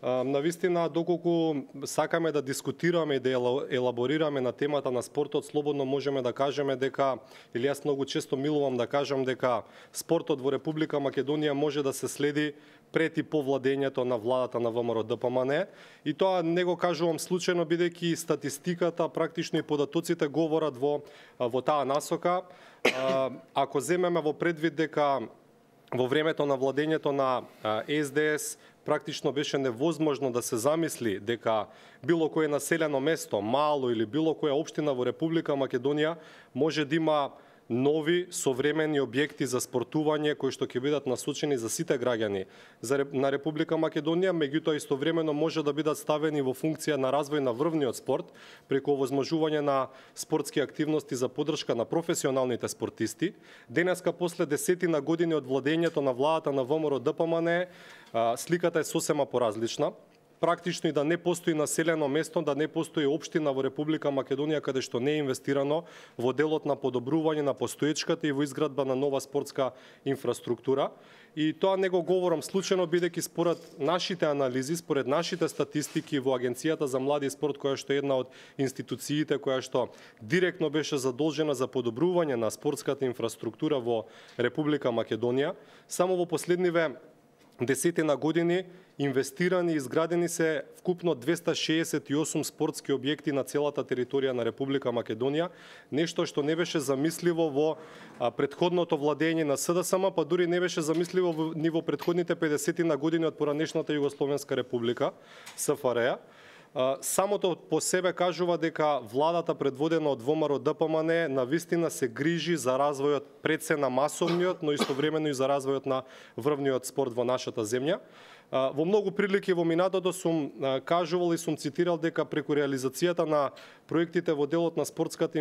Навистина, доколку сакаме да дискутираме и да елаборираме на темата на спортот, слободно можеме да кажеме дека, или јас многу често милувам да кажам дека спортот во Република Македонија може да се следи пред и по владењето на владата на ВМРО-ДПМН, и тоа не го кажувам случајно, бидејќи статистиката, практично и податоците говорат во таа насока. Ако земеме во предвид дека во времето на владењето на СДС практично беше невозможно да се замисли дека било кое населено место, мало или било која општина во Република Македонија може да има нови современи објекти за спортување кои што ќе бидат насочени за сите граѓани на Република Македонија, меѓутоа истовремено може да бидат ставени во функција на развој на врвниот спорт преку овозможување на спортски активности за поддршка на професионалните спортисти. Денеска, после десетина години од владењето на владата на ВМРО-ДПМН, сликата е сосема поразлична. Практично и да не постои населено место, да не постои општина во Република Македонија каде што не е инвестирано во делот на подобрување на постоечката и во изградба на нова спортска инфраструктура. И тоа не го говорам случајно, бидејќи според нашите анализи, според нашите статистики во Агенцијата за млади и спорт, која што е една од институциите која што директно беше задолжена за подобрување на спортската инфраструктура во Република Македонија, само во последниве десетина години инвестирани и изградени се вкупно 268 спортски објекти на целата територија на Република Македонија, нешто што не беше замисливо во претходното владење на СДСМ, па дури не беше замисливо ни во претходните 50 години од поранешната Југословенска република, СФРЈ. Самото по себе кажува дека владата предводена од ВМРО-ДПМН навистина се грижи за развојот пред се на масовниот, но истовремено и за развојот на врвниот спорт во нашата земја. Во многу прилики во минатото сум кажувал и сум цитирал дека преку реализацијата на проектите во делот на спортската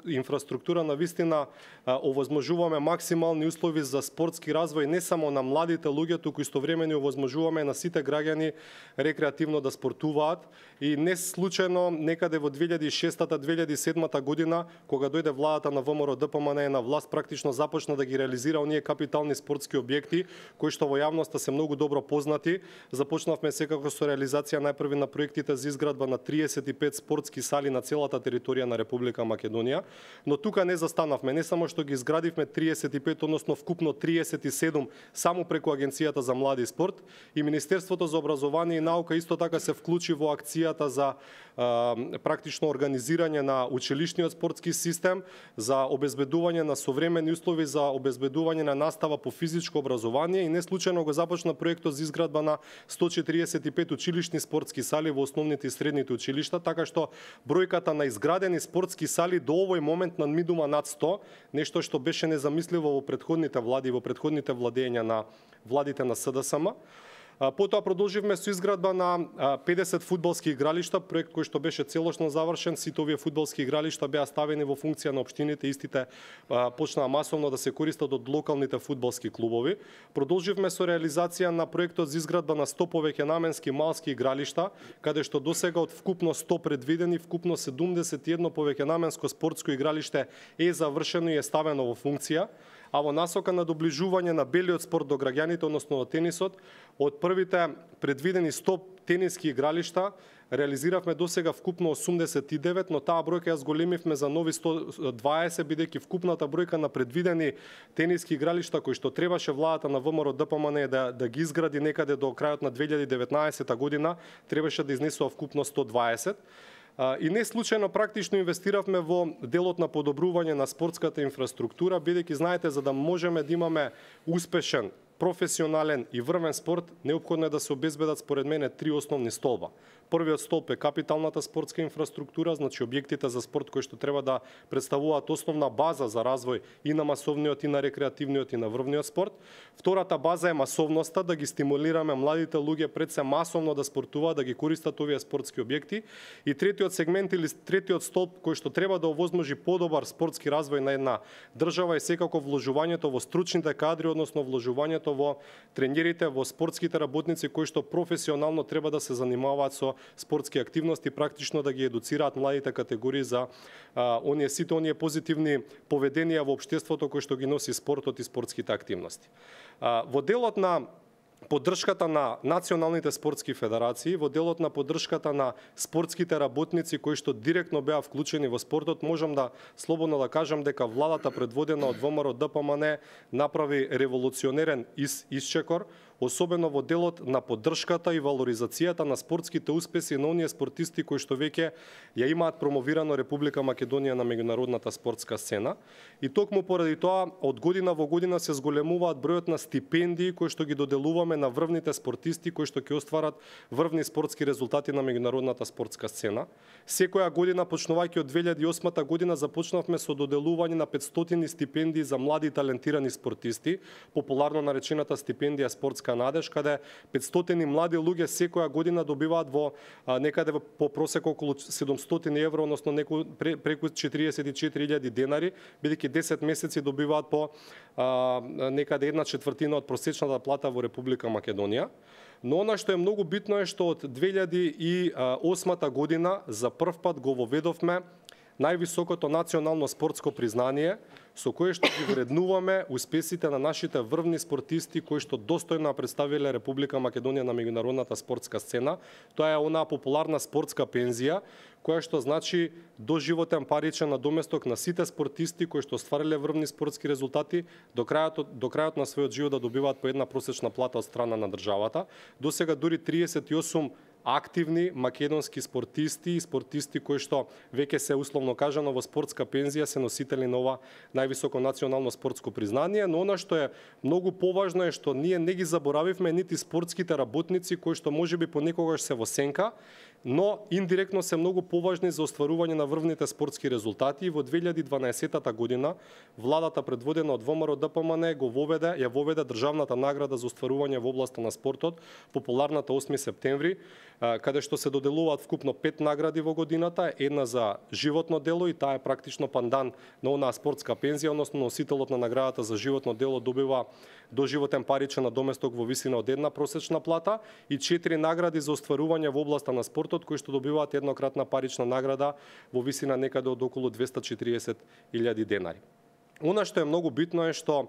инфраструктура навистина овозможуваме максимални услови за спортски развој не само на младите луѓе, туку истовремено овозможуваме на сите граѓани рекреативно да спортуваат. И не случајно некаде во 2006-2007 година, кога дојде владата на ВМРО-ДПМН на власт, практично започна да ги реализира оние капитални спортски објекти кои што во јавноста се многу добро познати. Започнавме секако со реализација најпрви на проектите за изградба на 35 спортски сали на целата територија на Република Македонија, но тука не застанавме. Не само што ги изградивме 35, односно вкупно 37 само преку Агенцијата за млади и спорт, и Министерството за образование и наука исто така се вклучи во акцијата за практично организирање на училишниот спортски систем, за обезбедување на современи услови за обезбедување на настава по физичко образование, и не случајно го започна проектот за изградба на 145 училишни спортски сали во основните и средните училишта, така што бројката на изградени спортски сали до овој момент надминува над 100, нешто што беше незамисливо во претходните влади, во претходните владења на владите на СДСМ. Потоа продолживме со изградба на 50 фудбалски игралишта, проект кој што беше целосно завршен. Сите овие фудбалски игралишта беа ставени во функција на општините, истите почнаа масовно да се користат од локалните фудбалски клубови. Продолживме со реализација на проектот за изградба на 100 повеќе наменски малски игралишта, каде што досега од вкупно 100 предвидени, вкупно 71 повеќе наменско спортско игралиште е завршено и е ставено во функција. А во насока на доближување на белиот спорт до граѓаните, односно до тенисот, од првите предвидени 100 тениски игралишта реализиравме досега вкупно 89, но таа бројка ја зголемивме за нови 120, бидејќи вкупната бројка на предвидени тениски игралишта кои што требаше владата на ВМРО-ДПМН да ги изгради некаде до крајот на 2019 година, требаше да изнесува вкупно 120. И не случајно практично инвестиравме во делот на подобрување на спортската инфраструктура, бидејќи знаете, за да можеме да имаме успешен, професионален и врвен спорт, неопходно е да се обезбедат според мене 3 основни столба. Првиот столб е капиталната спортска инфраструктура, значи објектите за спорт кои што треба да представуваат основна база за развој и на масовниот, и на рекреативниот, и на врвниот спорт. Втората база е масовноста, да ги стимулираме младите луѓе пред се масовно да спортуваат, да ги користат овие спортски објекти. И третиот сегмент или третиот столб кој што треба да овозможи подобар спортски развој на една држава е секако вложувањето во стручните кадри, односно вложувањето во тренерите, во спортските работници кои што професионално треба да се занимаваат со спортски активности, практично да ги едуцираат младите категории за сите оние позитивни поведенија во општеството кои што ги носи спортот и спортските активности. Во делот на поддршката на националните спортски федерации, во делот на поддршката на спортските работници кои што директно беа вклучени во спортот, можам да слободно да кажам дека владата предводена од ВМРО ДПМН направи револуционерен исчекор, особено во делот на поддршката и валоризацијата на спортските успеси на оние спортисти кои што веќе ја имаат промовирано Република Македонија на меѓународната спортска сцена. И токму поради тоа, од година во година се зголемуваат бројот на стипендии кои што ги доделуваме на врвните спортисти кои што ќе остварат врвни спортски резултати на меѓународната спортска сцена. Секоја година, почнувајќи од 2008 година, започнавме со доделување на 500 стипендии за млади и талентирани спортисти, популарно наречената стипендија спортска надеж, каде 500 млади луѓе секоја година добиваат во некаде по просек околу 700 евро, односно преку 44.000 денари, бидејќи 10 месеци добиваат по некаде 1/4 од просечната плата во Република Македонија. Но она што е многу битно е што од 2008 година за прв пат го воведовме највисокото национално спортско признание, со кое што ги вреднуваме успесите на нашите врвни спортисти кои што достојно представиле Република Македонија на меѓународната спортска сцена. Тоа е онаа популарна спортска пензија, која што значи доживотен паричен надоместок на сите спортисти кои што оствариле врвни спортски резултати до крајот на својот живот да добиваат по една просечна плата од страна на државата. До сега дури 38 активни македонски спортисти и спортисти кои што веќе се условно кажано во спортска пензија се носители на ова највисоко национално спортско признание, но она што е многу поважно е што ние не ги заборавивме нити спортските работници кои што можеби понекогаш се во сенка, но индиректно се многу поважни за остварување на врвните спортски резултати. Во 2012 година владата предводена од ВМРО ДПМН ја воведе државната награда за остварување во областа на спортот, популарната 8 септември, каде што се доделуваат вкупно 5 награди во годината, една за животно дело и таа е практично пандан на онаа спортска пензија, односно носителот на наградата за животно дело добива доживотен паричен надоместок во висина од една просечна плата и 4 награди за остварување во областа на спортот кои што добиваат еднократна парична награда во висина некаде од околу 240.000 денари. Она што е многу битно е што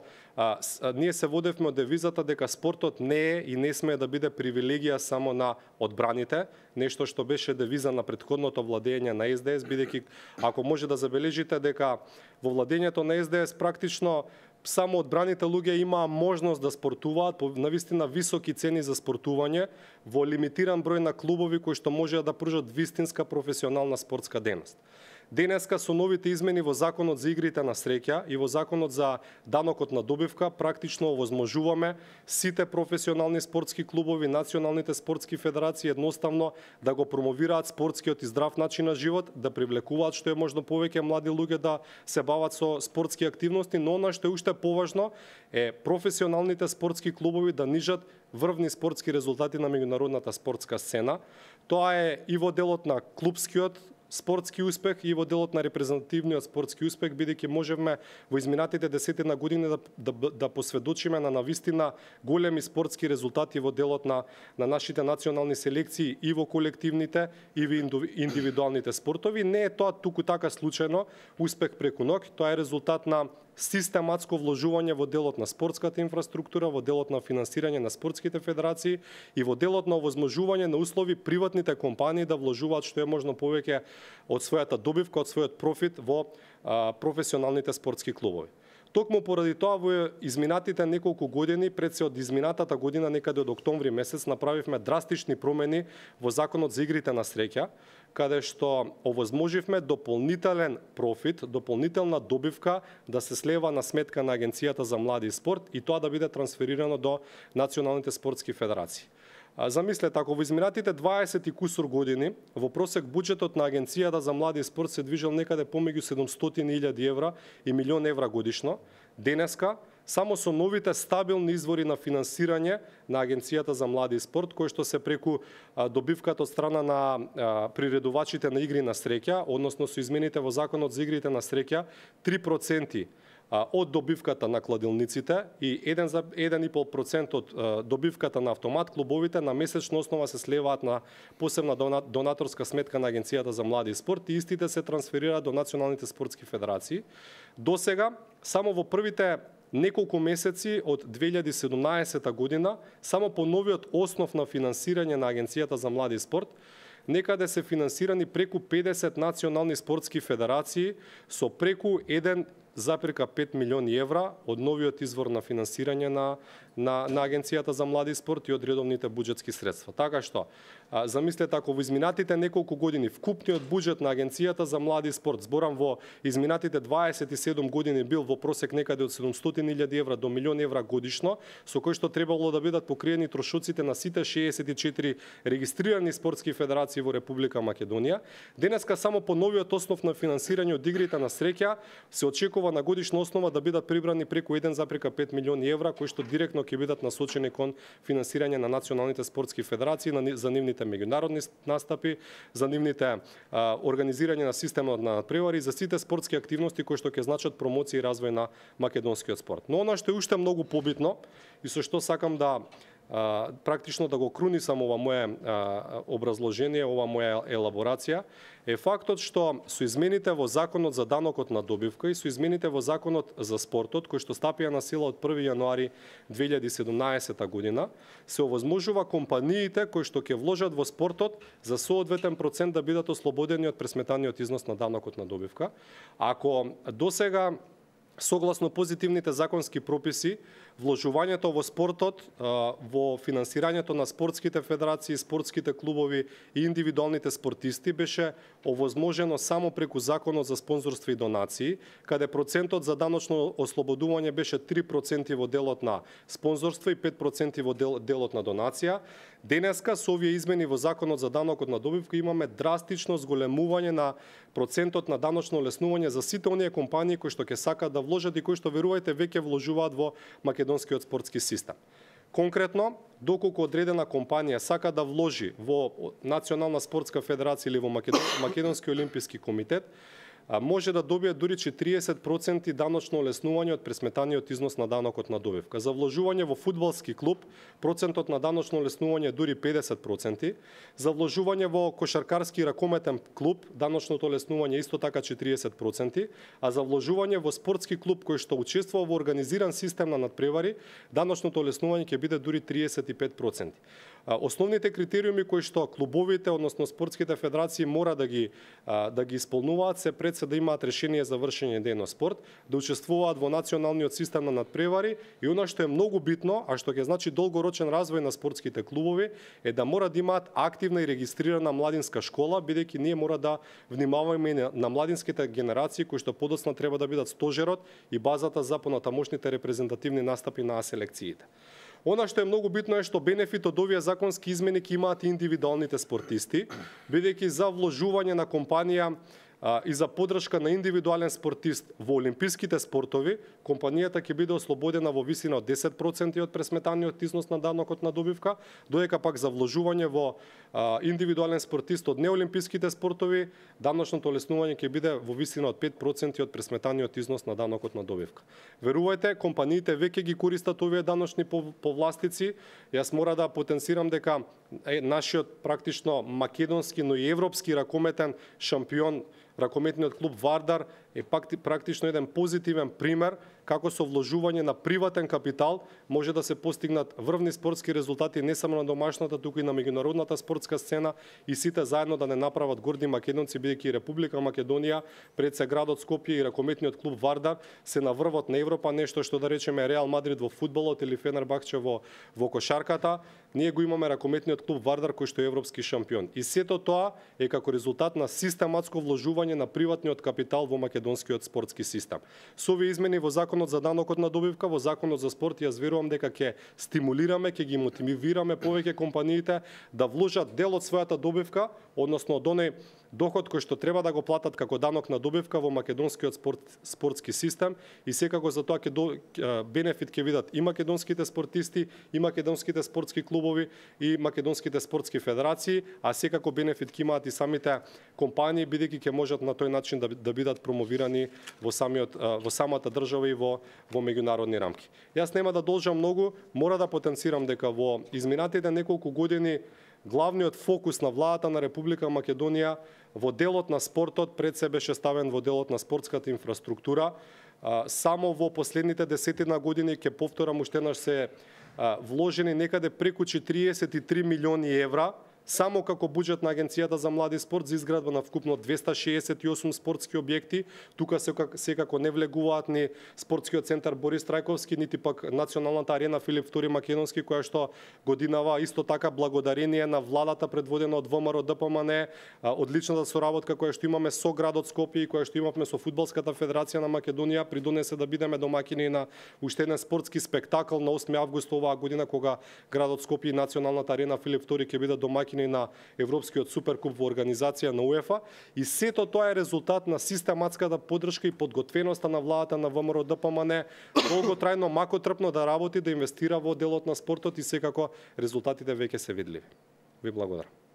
ние се водевме од девизата дека спортот не е и не смее да биде привилегија само на одбраните, нешто што беше девиза на претходното владење на СДС, бидејќи ако може да забележите дека во владењето на СДС практично само одбраните луѓе имаа можност да спортуваат по навистина високи цени за спортување во лимитиран број на клубови кои што можеа да пружат вистинска професионална спортска дејност. Денеска со новите измени во Законот за игрите на среќа и во Законот за данокот на добивка практично овозможуваме сите професионални спортски клубови, националните спортски федерации едноставно да го промовираат спортскиот и здрав начин на живот, да привлекуваат што е можно повеќе млади луѓе да се бават со спортски активности, но она што е уште поважно е професионалните спортски клубови да нижат врвни спортски резултати на меѓународната спортска сцена. Тоа е и во делот на клупскиот спортски успех и во делот на репрезентативниот спортски успех, бидејќи можевме во изминатите 10 години да посведочиме на навистина големи спортски резултати во делот на нашите национални селекции и во колективните и во индивидуалните спортови. Не е тоа туку така случајно успех преку ноќ, тоа е резултат на систематско вложување во делот на спортската инфраструктура, во делот на финансирање на спортските федерации и во делот на овозможување на услови приватните компании да вложуваат што е можно повеќе од својата добивка, од својот профит во професионалните спортски клубови. Токму поради тоа во изминатите неколку години, пред се од изминатата година, некаде од октомври месец, направивме драстични промени во Законот за игрите на среќа, каде што овозможивме дополнителен профит, дополнителна добивка да се слева на сметка на Агенцијата за млади и спорт и тоа да биде трансферирано до националните спортски федерации. Замислете, ако во изминатите 20 и кусур години во просек буџетот на Агенцијата за млади и спорт се движел некаде помеѓу 700.000 евра и 1.000.000 евра годишно, денеска само со новите стабилни извори на финансирање на Агенцијата за млади и спорт, кои што се преку добивката од страна на приредувачите на игри на среќа, односно со измените во Законот за игрите на среќа, 3% од добивката на кладилниците и 1,5% од добивката на автомат клубовите на месечна основа се слеваат на посебна донаторска сметка на Агенцијата за млади и спорт и истите се трансферираат до националните спортски федерации. До сега, само во првите неколку месеци од 2017 година, само по новиот основ на финансирање на Агенцијата за млади и спорт, некаде се финансирани преку 50 национални спортски федерации со преку 1,5 милиони евра од новиот извор на финансирање на Агенцијата за млади и спорт и од редовните буџетски средства. Така што, замислете, ако во изминатите неколку години вкупниот буџет на Агенцијата за млади и спорт, зборам во изминатите 27 години, бил во просек некаде од 700.000 евра до 1.000.000 евра годишно, со кој што требало да бидат покриени трошоците на сите 64 регистрирани спортски федерации во Република Македонија, денеска само по новиот основ на финансирање од игрите на среќа се очекува на годишна основа да бидат прибрани преку 1,5 милиони евра, кои што директно ќе бидат насочени кон финансирање на националните спортски федерации, за нивните меѓународни настапи, за нивните организирање на системот на надпревари, за сите спортски активности кои што ќе значат промоција и развој на македонскиот спорт. Но она што е уште многу побитно и со што сакам да практично да го крунисам ова мое образложение, ова моја елаборација, е фактот што со измените во Законот за данокот на добивка и со измените во Законот за спортот, кои што стапија на сила од 1 јануари 2017 година, се овозможува компаниите кои што ќе вложат во спортот за соодветен процент да бидат ослободени од пресметаниот износ на данокот на добивка. Ако досега согласно позитивните законски прописи, вложувањето во спортот, во финансирањето на спортските федерации, спортските клубови и индивидуалните спортисти беше овозможено само преку Законот за спонзорство и донации, каде процентот за даночно ослободување беше 3% во делот на спонзорство и 5% во делот на донација. Денеска со овие измени во Законот за данокот на добивка имаме драстично зголемување на процентот на даночно олеснување за сите оние компании кои што ќе сакаат да вложат и кои што, верувајте, веќе вложуваат во македонскиот спортски систем. Конкретно, доколку одредена компанија сака да вложи во Национална спортска федерација или во Македонски олимписки комитет, може да добие дури 40% даночно олеснување од пресметаниот износ на данокот на добивка. За вложување во фудбалски клуб, процентот на даночно олеснување е дури 50%. За вложување во кошаркарски и ракометен клуб, даночното олеснување е исто така 40%, а за вложување во спортски клуб кој што учествува во организиран систем на надпревари, даночното олеснување ќе биде дури 35%. Основните критериуми кои што клубовите, односно спортските федерации мора да ги исполнуваат се пред се да имаат решение за вршење дејност спорт, да учествуваат во националниот систем на надпревари и она што е многу битно, а што ќе значи долгорочен развој на спортските клубови, е да мора да имаат активна и регистрирана младинска школа, бидејќи ние мора да внимаваме на младинските генерации кои што подоцна треба да бидат стожерот и базата за понатамошните репрезентативни настапи на селекциите. Она што е многу битно е што бенефит од овие законски измени ќе имаат и индивидуалните спортисти, бидејќи за вложување на компанија и за поддршка на индивидуален спортист во олимписките спортови, компанијата ќе биде ослободена во висина од 10% од пресметаниот износ на данокот на добивка, додека пак за вложување во индивидуален спортист од неолимписките спортови, даночното олеснување ќе биде во висина од 5% од пресметаниот износ на данокот на добивка. Верувајте, компаниите веќе ги користат овие даночни повластици. Јас мора да потенцирам дека нашиот практично македонски, но и европски ракометен шампион, ракометниот клуб Вардар е практично еден позитивен пример како со вложување на приватен капитал може да се постигнат врвни спортски резултати не само на домашната, туку и на меѓународната спортска сцена и сите заедно да не направат горди македонци, бидејќи Република Македонија, пред се градот Скопје и ракометниот клуб Вардар се на врвот на Европа, нешто што да речеме Реал Мадрид во фудбалот или Фенербахче во кошарката, ние го имаме ракометниот клуб Вардар кој што е европски шампион. И сето тоа е како резултат на систематско вложување на приватниот капитал во македонскиот спортски систем. Со овие измени во Законот за данокот на добивка, во Законот за спорт, јас верувам дека ќе стимулираме, ќе ги мотивираме повеќе компаниите да вложат дел од својата добивка, односно од оној доход кој што треба да го платат како данок на добивка во македонскиот спортски систем и секако за тоа бенефит ќе видат и македонските спортисти, и македонските спортски клубови, и македонските спортски федерации, а секако бенефит ќе имаат и самите компании, бидејќи ќе можат на тој начин да бидат промовирани во самата држава и во меѓународни рамки. Јас нема да должам многу, мора да потенцирам дека во изминатите неколку години главниот фокус на владата на Република Македонија во делот на спортот пред се беше ставен во делот на спортската инфраструктура, Само во последните 10 години, ќе повторам уште еднаш, се вложени некаде преку 43 милиони евра само како буџет на Агенцијата за млади спорт за изградба на вкупно 268 спортски објекти. Тука секако не влегуваат ни спортскиот центар Борис Трајковски, нити пак националната арена Филип II Македонски, која што годинава исто така благодарение на владата предводена од ВМРО ДПМН, одличната соработка која што имаме со градот Скопје и која што имавме со фудбалската федерација на Македонија, придонесе да бидеме домаќини на уште еден спортски спектакл на 8 август оваа година, кога градот Скопје и националната арена Филип II ќе бидат домаќини на Европскиот суперкуп во организација на УЕФА, и сето тоа е резултат на систематската поддршка и подготвеноста на владата на ВМРО ДПМН, долготрајно, макотрпно да работи, да инвестира во делот на спортот, и секако резултатите веќе се видливи. Ви благодарам.